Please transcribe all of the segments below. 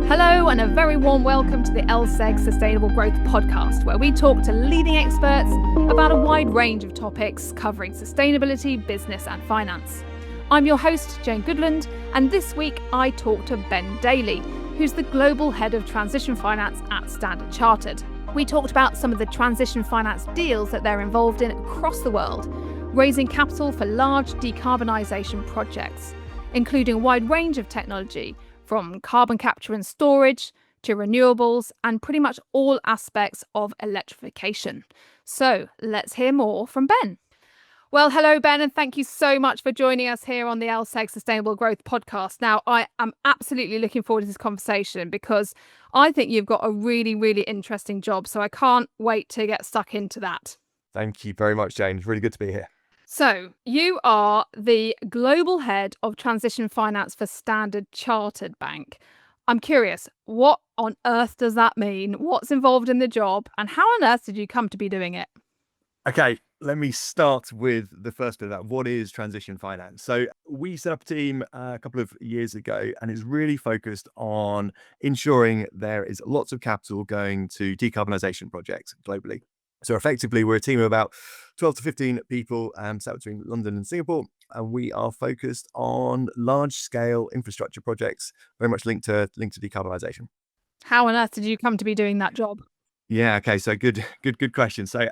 Hello and a very warm welcome to the LSEG Sustainable Growth podcast, where we talk to leading experts about a wide range of topics covering sustainability, business and finance. I'm your host, Jane Goodland, and this week I talk to Ben Daly, who's the Global Head of Transition Finance at Standard Chartered. We talked about some of the transition finance deals that they're involved in across the world, raising capital for large decarbonisation projects, including a wide range of technology, from carbon capture and storage to renewables and pretty much all aspects of electrification. So let's hear more from Ben. Well, hello, Ben, and thank you so much for joining us here on the LSEG Sustainable Growth podcast. Now, I am absolutely looking forward to this conversation because I think you've got a really, really interesting job. So I can't wait to get stuck into that. Thank you very much, Jane. It's really good to be here. So you are the Global Head of Transition Finance for Standard Chartered Bank. I'm curious, what on earth does that mean? What's involved in the job? And how on earth did you come to be doing it? Okay, let me start with the first bit of that. What is transition finance? So we set up a team a couple of years ago, and it's really focused on ensuring there is lots of capital going to decarbonisation projects globally. So effectively, we're a team of about 12 to 15 people sat between London and Singapore, and we are focused on large-scale infrastructure projects, very much linked to decarbonisation. How on earth did you come to be doing that job? Yeah, okay, so good question. So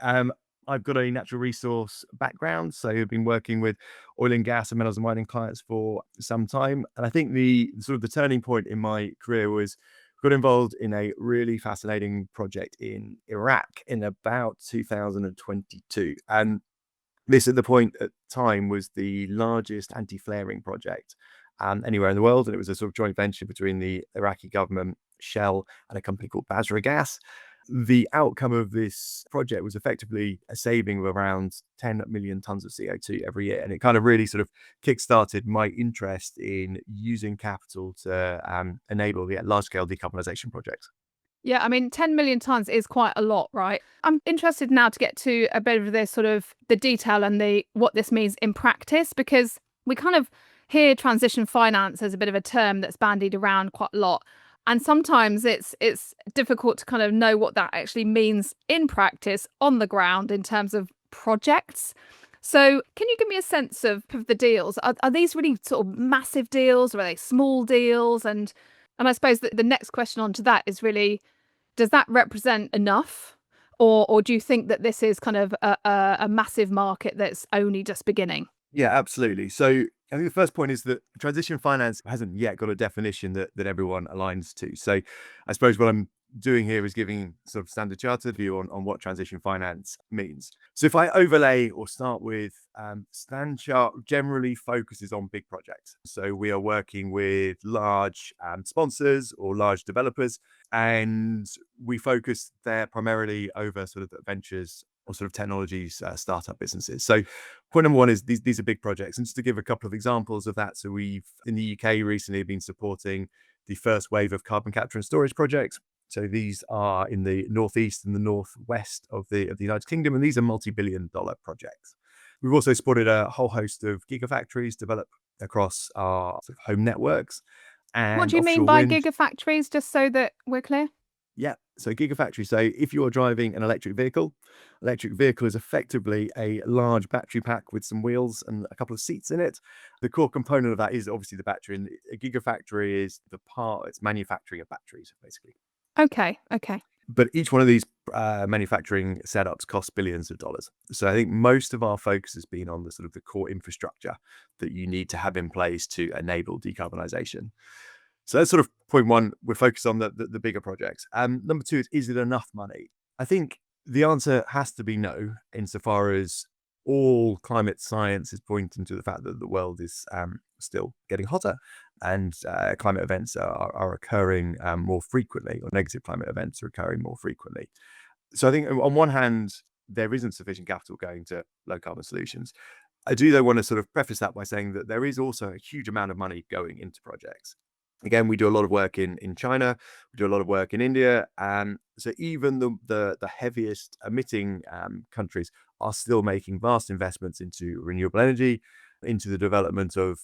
I've got a natural resource background, so I've been working with oil and gas and metals and mining clients for some time, and I think the turning point in my career was got involved in a really fascinating project in Iraq in about 2022. And this at the time was the largest anti-flaring project anywhere in the world. And it was a sort of joint venture between the Iraqi government, Shell, and a company called Basra Gas. The outcome of this project was effectively a saving of around 10 million tons of CO2 every year. And it kind of really sort of kickstarted my interest in using capital to enable the large-scale decarbonisation projects. Yeah, I mean, 10 million tons is quite a lot, right? I'm interested now to get to a bit of this sort of the detail and what this means in practice, because we kind of hear transition finance as a bit of a term that's bandied around quite a lot. And sometimes it's difficult to kind of know what that actually means in practice on the ground in terms of projects. So can you give me a sense of the deals? Are these really sort of massive deals, or are they small deals? And I suppose that the next question onto that is really, does that represent enough? Or do you think that this is kind of a massive market that's only just beginning? Yeah, absolutely. So I think the first point is that transition finance hasn't yet got a definition that everyone aligns to. So I suppose what I'm doing here is giving sort of Standard Chartered view on what transition finance means. So if I overlay or start with Standard Chart generally focuses on big projects. So we are working with large sponsors or large developers, and we focus there primarily over sort of ventures or sort of technologies, startup businesses. So point number one is these are big projects. And just to give a couple of examples of that. So we've in the UK recently been supporting the first wave of carbon capture and storage projects. So these are in the northeast and the northwest of the United Kingdom, and these are multi-billion-dollar projects. We've also supported a whole host of gigafactories developed across our sort of home networks. And What do you mean by gigafactories, just so that we're clear? Yeah, so gigafactory. So if you're driving an electric vehicle is effectively a large battery pack with some wheels and a couple of seats in it. The core component of that is obviously the battery, and a gigafactory is it's manufacturing of batteries, basically. Okay. But each one of these manufacturing setups costs billions of dollars. So I think most of our focus has been on the sort of the core infrastructure that you need to have in place to enable decarbonisation. So that's sort of point one. We're focused on the bigger projects. Number two is it enough money? I think the answer has to be no, insofar as all climate science is pointing to the fact that the world is still getting hotter, and climate events are occurring more frequently, or negative climate events are occurring more frequently. So I think on one hand, there isn't sufficient capital going to low carbon solutions. I do, though, want to sort of preface that by saying that there is also a huge amount of money going into projects. Again, we do a lot of work in China, we do a lot of work in India, so even the heaviest emitting countries are still making vast investments into renewable energy, into the development of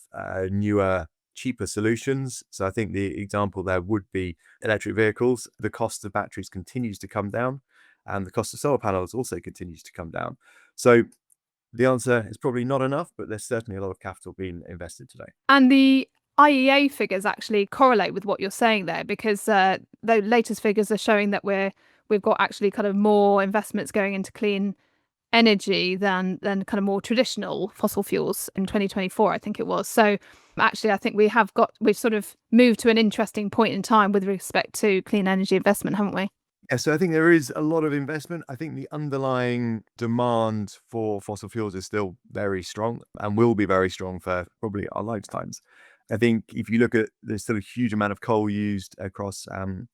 newer, cheaper solutions. So I think the example there would be electric vehicles. The cost of batteries continues to come down, and the cost of solar panels also continues to come down. So the answer is probably not enough, but there's certainly a lot of capital being invested today. And the IEA figures actually correlate with what you're saying there, because the latest figures are showing that we've got actually kind of more investments going into clean energy than kind of more traditional fossil fuels in 2024, I think it was. So actually, I think we've sort of moved to an interesting point in time with respect to clean energy investment, haven't we? Yeah, so I think there is a lot of investment. I think the underlying demand for fossil fuels is still very strong and will be very strong for probably our lifetimes. I think if you look at, there's still a huge amount of coal used across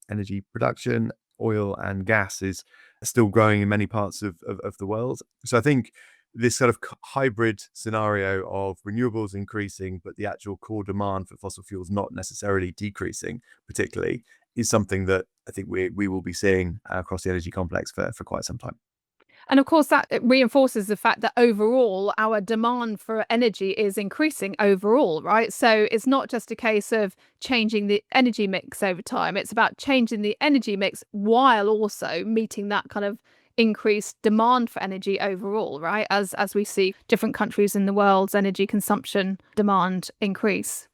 energy production. Oil and gas is still growing in many parts of the world. So I think this sort of hybrid scenario of renewables increasing, but the actual core demand for fossil fuels not necessarily decreasing, particularly, is something that I think we will be seeing across the energy complex for quite some time. And of course, that reinforces the fact that overall our demand for energy is increasing overall, right? So it's not just a case of changing the energy mix over time. It's about changing the energy mix while also meeting that kind of increased demand for energy overall, right? As we see different countries in the world's energy consumption demand increase.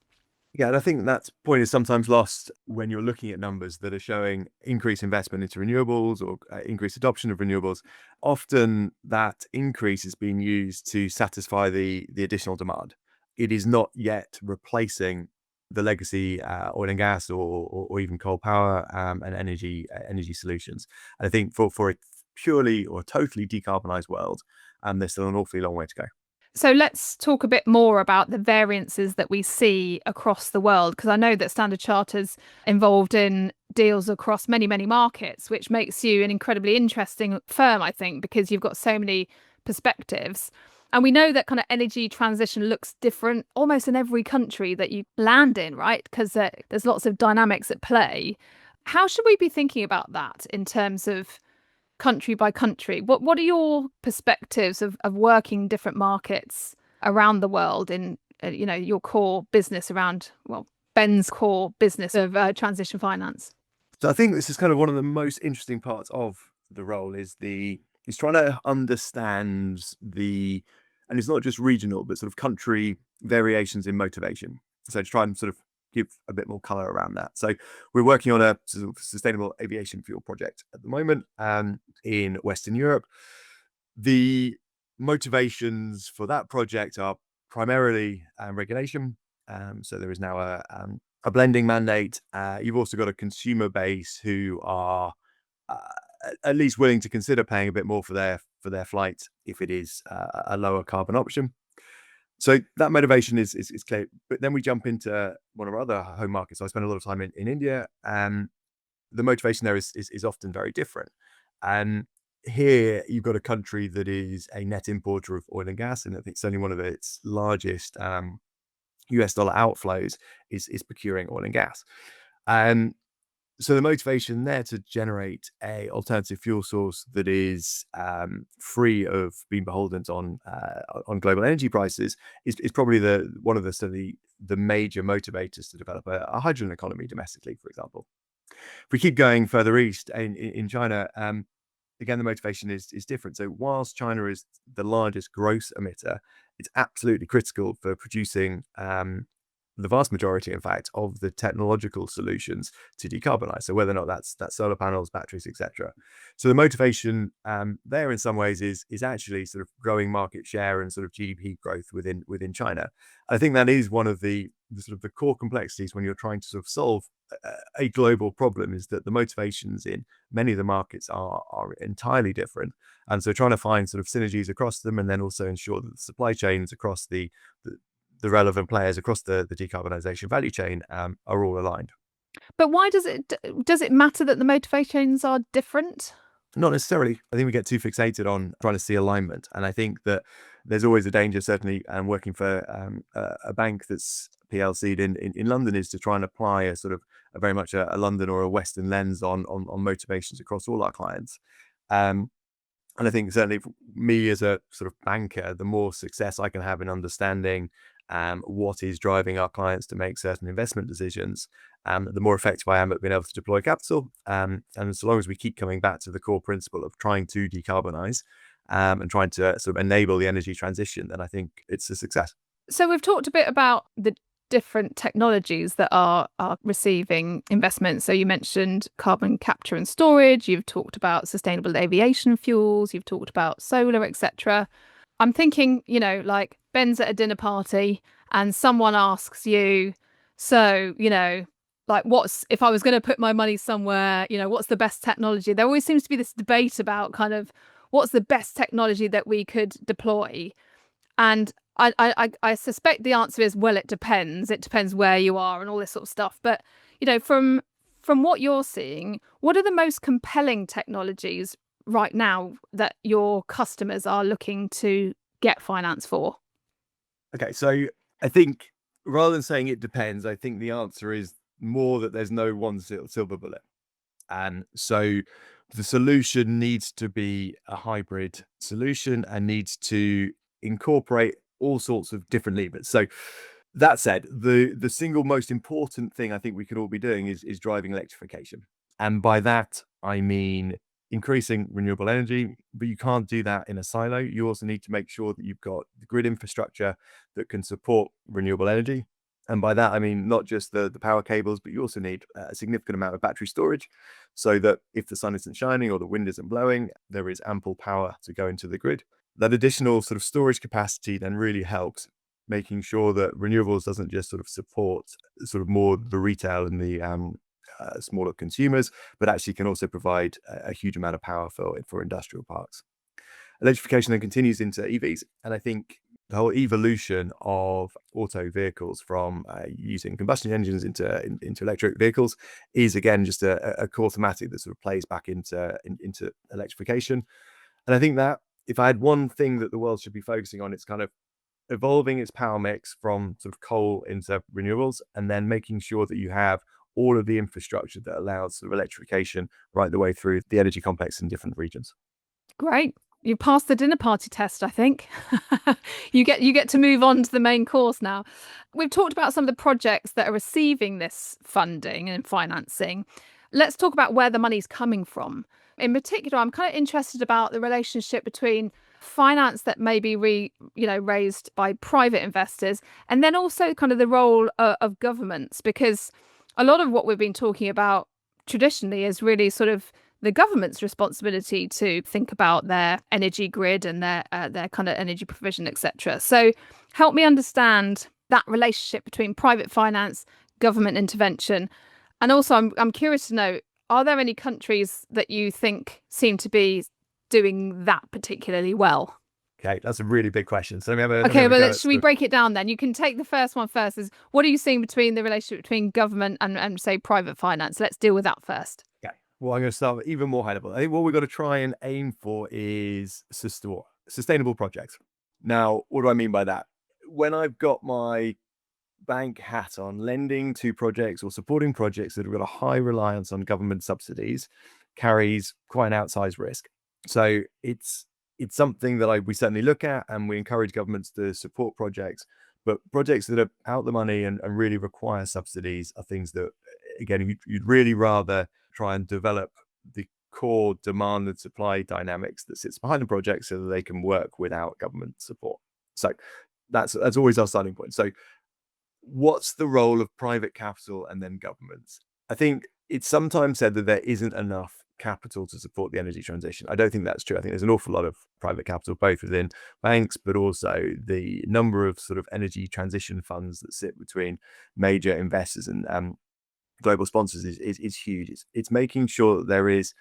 Yeah, and I think that point is sometimes lost when you're looking at numbers that are showing increased investment into renewables or increased adoption of renewables. Often that increase is being used to satisfy the additional demand. It is not yet replacing the legacy oil and gas or even coal power and energy solutions. And I think for a purely or totally decarbonized world, there's still an awfully long way to go. So let's talk a bit more about the variances that we see across the world, because I know that Standard Chartered's involved in deals across many, many markets, which makes you an incredibly interesting firm, I think, because you've got so many perspectives. And we know that kind of energy transition looks different almost in every country that you land in, right? Because there's lots of dynamics at play. How should we be thinking about that in terms of country by country? What are your perspectives of working different markets around the world in your core business around, well, Ben's core business of transition finance? So I think this is kind of one of the most interesting parts of the role is trying to understand and it's not just regional, but sort of country variations in motivation. So to try and sort of give a bit more color around that. So we're working on a sort of sustainable aviation fuel project at the moment in Western Europe. The motivations for that project are primarily regulation. So there is now a blending mandate. You've also got a consumer base who are at least willing to consider paying a bit more for their flight if it is a lower carbon option. So that motivation is clear. But then we jump into one of our other home markets. So I spend a lot of time in India, and the motivation there is often very different. And here you've got a country that is a net importer of oil and gas, and I think certainly one of its largest US dollar outflows is procuring oil and gas. And so the motivation there to generate a alternative fuel source that is free of being beholden on global energy prices is probably one of the major motivators to develop a hydrogen economy domestically, for example. If we keep going further east in China, again, the motivation is different. So whilst China is the largest gross emitter, it's absolutely critical for producing the vast majority, in fact, of the technological solutions to decarbonize. So whether or not that's solar panels, batteries, etc. So the motivation there in some ways is actually sort of growing market share and sort of GDP growth within China. I think that is one of the sort of the core complexities when you're trying to sort of solve a global problem, is that the motivations in many of the markets are entirely different. And so trying to find sort of synergies across them, and then also ensure that the supply chains across the relevant players across the decarbonisation value chain are all aligned. But why does it matter that the motivations are different? Not necessarily. I think we get too fixated on trying to see alignment. And I think that there's always a danger, certainly working for a bank that's PLC'd in London, is to try and apply a sort of a very much a London or a Western lens on motivations across all our clients. And I think certainly for me as a sort of banker, the more success I can have in understanding what is driving our clients to make certain investment decisions, the more effective I am at being able to deploy capital. And so long as we keep coming back to the core principle of trying to decarbonize and trying to sort of enable the energy transition, then I think it's a success. So we've talked a bit about the different technologies that are receiving investment. So you mentioned carbon capture and storage, you've talked about sustainable aviation fuels, you've talked about solar, etc. I'm thinking, like Ben's at a dinner party and someone asks you, so, like if I was going to put my money somewhere, what's the best technology? There always seems to be this debate about kind of what's the best technology that we could deploy. And I suspect the answer is, well, it depends. It depends where you are and all this sort of stuff. But, from what you're seeing, what are the most compelling technologies right now that your customers are looking to get finance for? Okay, so I think rather than saying it depends, I think the answer is more that there's no one silver bullet. And so the solution needs to be a hybrid solution and needs to incorporate all sorts of different levers. So that said, the single most important thing I think we could all be doing is driving electrification. And by that, I mean increasing renewable energy, but you can't do that in a silo. You also need to make sure that you've got the grid infrastructure that can support renewable energy. And by that, I mean not just the power cables, but you also need a significant amount of battery storage so that if the sun isn't shining or the wind isn't blowing, there is ample power to go into the grid. That additional sort of storage capacity then really helps making sure that renewables doesn't just sort of support sort of more the retail and the smaller consumers, but actually can also provide a huge amount of power for industrial parks. Electrification then continues into EVs. And I think the whole evolution of auto vehicles from using combustion engines into electric vehicles is, again, just a core thematic that sort of plays back into electrification. And I think that if I had one thing that the world should be focusing on, it's kind of evolving its power mix from sort of coal into renewables, and then making sure that you have all of the infrastructure that allows sort of electrification right the way through the energy complex in different regions. Great. You passed the dinner party test, I think. You get to move on to the main course now. We've talked about some of the projects that are receiving this funding and financing. Let's talk about where the money's coming from. In particular, I'm kind of interested about the relationship between finance that may be raised by private investors, and then also kind of the role of governments, because a lot of what we've been talking about traditionally is really sort of the government's responsibility to think about their energy grid and their kind of energy provision, etc. So help me understand that relationship between private finance, government intervention. And also I'm curious to know, are there any countries that you think seem to be doing that particularly well? Okay, that's a really big question. So Should we break it down then? You can take the first one first. Is what are you seeing between the relationship between government and say private finance? Let's deal with that first. Okay. Well, I'm going to start with even more high level. I think what we've got to try and aim for is sustainable projects. Now, what do I mean by that? When I've got my bank hat on, lending to projects or supporting projects that have got a high reliance on government subsidies carries quite an outsized risk. So it's something that we certainly look at, and we encourage governments to support projects. But projects that are out the money and really require subsidies are things that, again, you'd really rather try and develop the core demand and supply dynamics that sits behind the project so that they can work without government support. So that's always our starting point. So what's the role of private capital and then governments? I think it's sometimes said that there isn't enough capital to support the energy transition. I don't think that's true. I think there's an awful lot of private capital, both within banks, but also the number of sort of energy transition funds that sit between major investors and global sponsors is huge. It's making sure that there is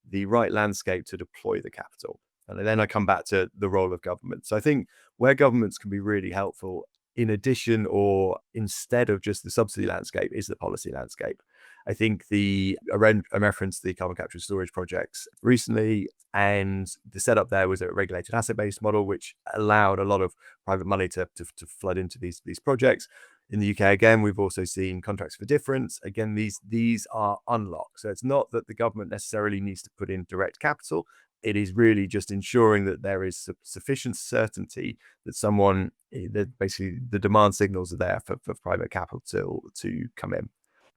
the right landscape to deploy the capital. And then I come back to the role of government. So I think where governments can be really helpful, in addition or instead of just the subsidy landscape, is the policy landscape. I think I referenced the carbon capture and storage projects recently, and the setup there was a regulated asset-based model, which allowed a lot of private money to flood into these projects. In the UK, again, we've also seen contracts for difference. Again, these are unlocked. So it's not that the government necessarily needs to put in direct capital. It is really just ensuring that there is sufficient certainty that that basically the demand signals are there for private capital to come in.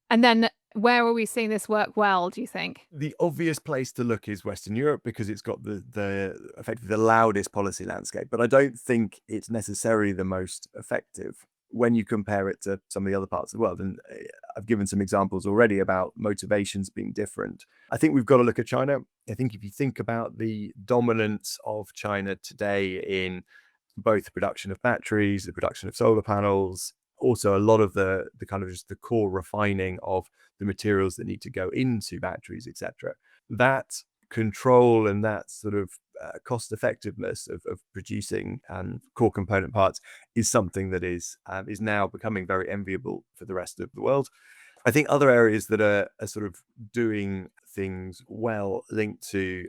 And then where are we seeing this work well, do you think? The obvious place to look is Western Europe because it's got the effectively the loudest policy landscape, but I don't think it's necessarily the most effective when you compare it to some of the other parts of the world. And I've given some examples already about motivations being different. I think we've got to look at China. I think if you think about the dominance of China today in both the production of batteries, the production of solar panels, also a lot of the kind of just the core refining of the materials that need to go into batteries, etc. That control and that sort of cost effectiveness of producing core component parts is something that is now becoming very enviable for the rest of the world. I think other areas that are sort of doing things well linked to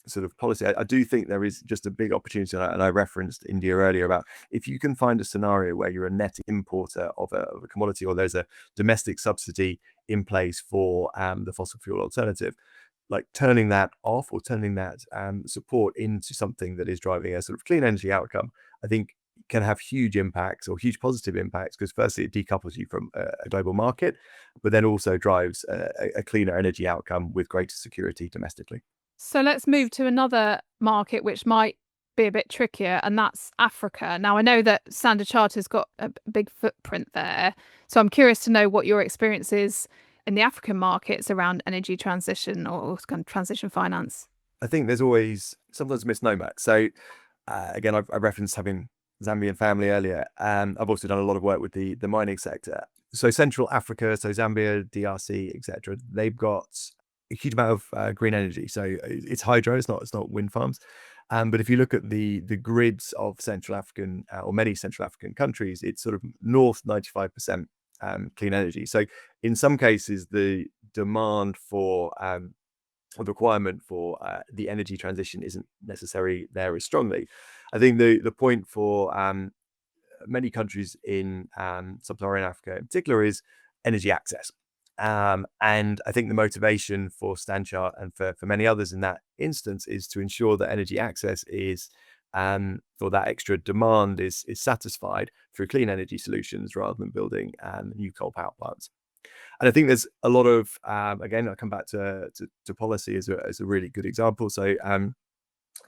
sort of policy, I do think there is just a big opportunity, and I referenced India earlier, about if you can find a scenario where you're a net importer of a commodity, or there's a domestic subsidy in place for the fossil fuel alternative, like turning that off or turning that support into something that is driving a sort of clean energy outcome, I think can have huge impacts or huge positive impacts, because firstly it decouples you from a global market, but then also drives a cleaner energy outcome with greater security domestically. So let's move to another market which might be a bit trickier, and that's Africa. Now, I know that Standard Chartered's got a big footprint there, so I'm curious to know what your experience is in the African markets around energy transition or kind of transition finance. I think there's always sometimes a misnomer. So again, I referenced having Zambian family earlier. I've also done a lot of work with the mining sector. So Central Africa, so Zambia, DRC, etc. They've got a huge amount of green energy. So it's hydro, it's not wind farms. But if you look at the grids of Central African or many Central African countries, it's sort of north 95% clean energy. So in some cases, the demand for or the requirement for the energy transition isn't necessarily there as strongly. I think the point for many countries in sub-Saharan Africa in particular is energy access. And I think the motivation for Stanchart and for many others in that instance is to ensure that energy access is or that extra demand is satisfied through clean energy solutions rather than building new coal power plants. And I think there's a lot of again, I'll come back to policy as a really good example. So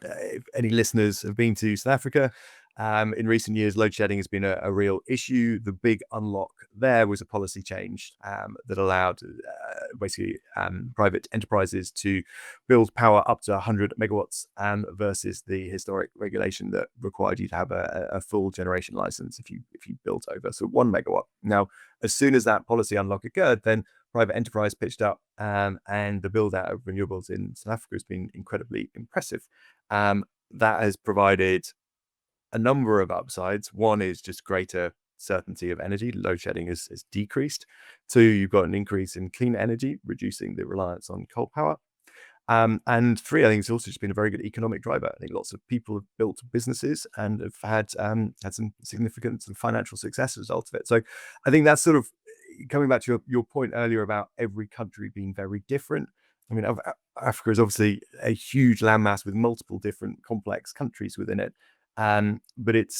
if any listeners have been to South Africa, in recent years, load shedding has been a real issue. The big unlock there was a policy change that allowed basically private enterprises to build power up to 100 megawatts versus the historic regulation that required you to have a full generation license if you built over 1 megawatt. Now, as soon as that policy unlock occurred, then private enterprise pitched up, and the build out of renewables in South Africa has been incredibly impressive. That has provided a number of upsides. One is just greater certainty of energy. Load shedding has decreased. Two, you've got an increase in clean energy, reducing the reliance on coal power. And three, I think it's also just been a very good economic driver. I think lots of people have built businesses and have had some significant financial success as a result of it. So I think that's sort of coming back to your point earlier about every country being very different. I mean, Africa is obviously a huge landmass with multiple different complex countries within it. But it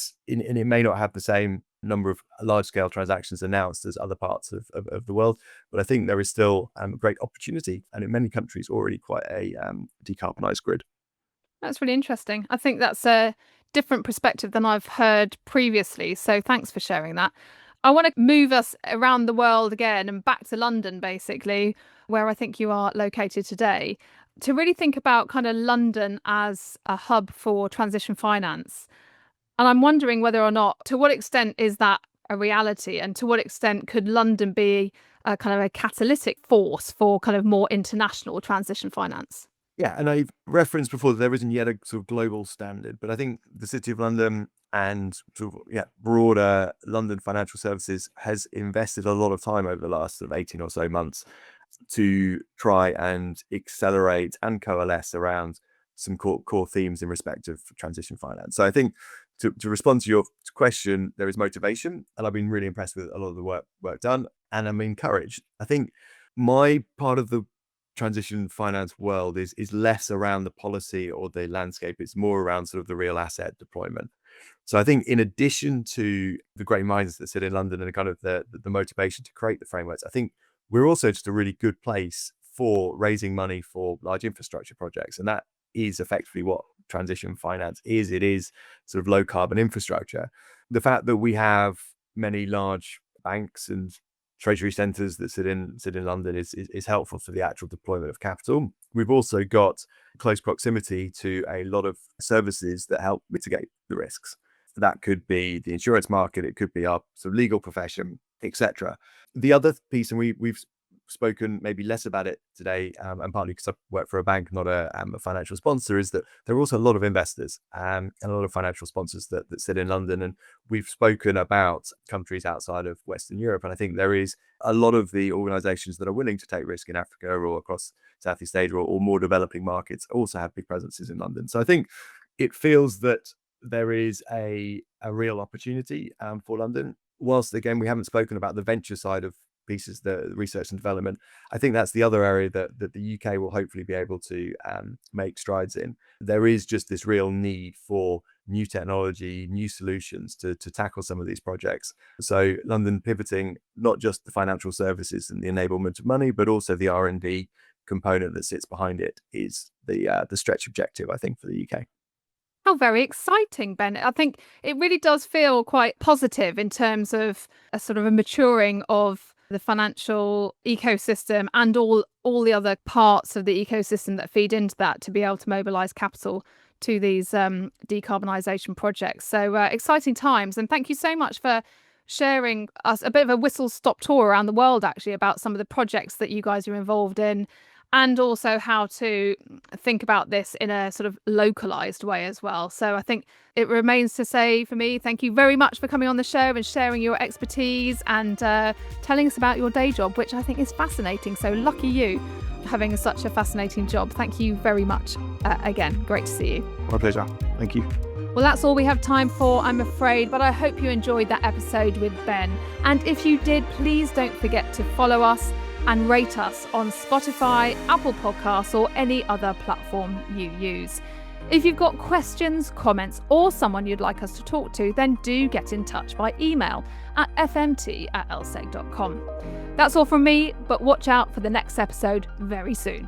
may not have the same number of large-scale transactions announced as other parts of the world. But I think there is still a great opportunity, and in many countries already quite a decarbonised grid. That's really interesting. I think that's a different perspective than I've heard previously. So thanks for sharing that. I want to move us around the world again and back to London, basically, where I think you are located today, to really think about kind of London as a hub for transition finance. And I'm wondering whether or not, to what extent is that a reality, and to what extent could London be a kind of a catalytic force for kind of more international transition finance? Yeah, and I've referenced before that there isn't yet a sort of global standard, but I think the City of London and sort of broader London financial services has invested a lot of time over the last sort of 18 or so months to try and accelerate and coalesce around some core themes in respect of transition finance. So I think to respond to your question, there is motivation, and I've been really impressed with a lot of the work done, and I'm encouraged. I think my part of the transition finance world is less around the policy or the landscape. It's more around sort of the real asset deployment. So I think in addition to the great minds that sit in London and kind of the motivation to create the frameworks, I think we're also just a really good place for raising money for large infrastructure projects. And that is effectively what transition finance is. It is sort of low carbon infrastructure. The fact that we have many large banks and treasury centres that sit in London is helpful for the actual deployment of capital. We've also got close proximity to a lot of services that help mitigate the risks. That could be the insurance market, it could be our sort of legal profession, etc. The other piece, and we've spoken maybe less about it today, and partly because I work for a bank, not a financial sponsor, is that there are also a lot of investors and a lot of financial sponsors that sit in London. And we've spoken about countries outside of Western Europe. And I think there is a lot of the organizations that are willing to take risk in Africa or across Southeast Asia or more developing markets also have big presences in London. So I think it feels that there is a real opportunity for London. Whilst, again, we haven't spoken about the venture side of pieces, the research and development, I think that's the other area that the UK will hopefully be able to make strides in. There is just this real need for new technology, new solutions to tackle some of these projects. So London pivoting not just the financial services and the enablement of money, but also the R&D component that sits behind it is the stretch objective, I think, for the UK. How very exciting, Ben. I think it really does feel quite positive in terms of a sort of a maturing of the financial ecosystem and all the other parts of the ecosystem that feed into that to be able to mobilise capital to these decarbonisation projects. So exciting times. And thank you so much for sharing us a bit of a whistle-stop tour around the world, actually, about some of the projects that you guys are involved in, and also how to think about this in a sort of localized way as well. So I think it remains to say for me, thank you very much for coming on the show and sharing your expertise and telling us about your day job, which I think is fascinating. So lucky you having such a fascinating job. Thank you very much. Again, great to see you. My pleasure. Thank you. Well, that's all we have time for, I'm afraid, but I hope you enjoyed that episode with Ben. And if you did, please don't forget to follow us and rate us on Spotify, Apple Podcasts, or any other platform you use. If you've got questions, comments, or someone you'd like us to talk to, then do get in touch by email at fmt@lseg.com. That's all from me, but watch out for the next episode very soon.